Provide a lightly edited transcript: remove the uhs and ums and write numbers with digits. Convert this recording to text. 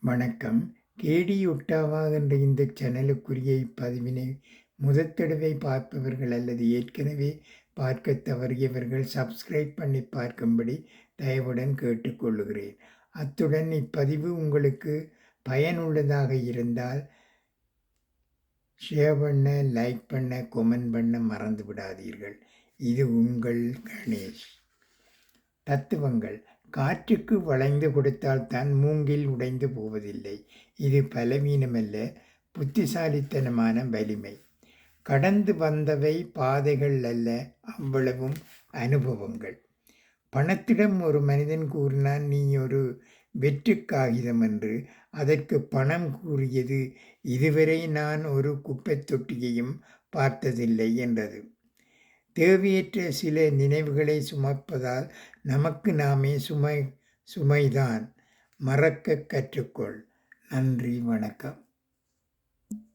வணக்கம். கேடி ஒட்டாவா என்ற இந்த சேனலுக்குரிய இப்பதிவினை முதற் தடவை பார்ப்பவர்கள் அல்லது ஏற்கனவே பார்க்கத் தவறியவர்கள் சப்ஸ்கிரைப் பண்ணி பார்க்கும்படி தயவுடன் கேட்டுக்கொள்கிறேன். அத்துடன் இப்பதிவு உங்களுக்கு பயனுள்ளதாக இருந்தால் ஷேர் பண்ண, லைக் பண்ண, கொமெண்ட் பண்ண மறந்து விடாதீர்கள். இது உங்கள் கணேஷ். தத்துவங்கள். காற்றுக்கு வளைந்து கொடுத்தால்தான் மூங்கில் உடைந்து போவதில்லை. இது பலவீனமல்ல, புத்திசாலித்தனமான வலிமை. கடந்து வந்தவை பாதைகள் அல்ல, அவ்வளவும் அனுபவங்கள். பணத்திடம் ஒரு மனிதன் கூறினான், நீ ஒரு வெற்று காகிதம் என்று. அதற்கு பணம் கூறியது, இதுவரை நான் ஒரு குப்பைத் தொட்டியையும் பார்த்ததில்லை என்றது. தேவையற்ற சில நினைவுகளை சுமப்பதால் நமக்கு நாமே சுமைதான். மறக்க கற்றுக்கொள். நன்றி, வணக்கம்.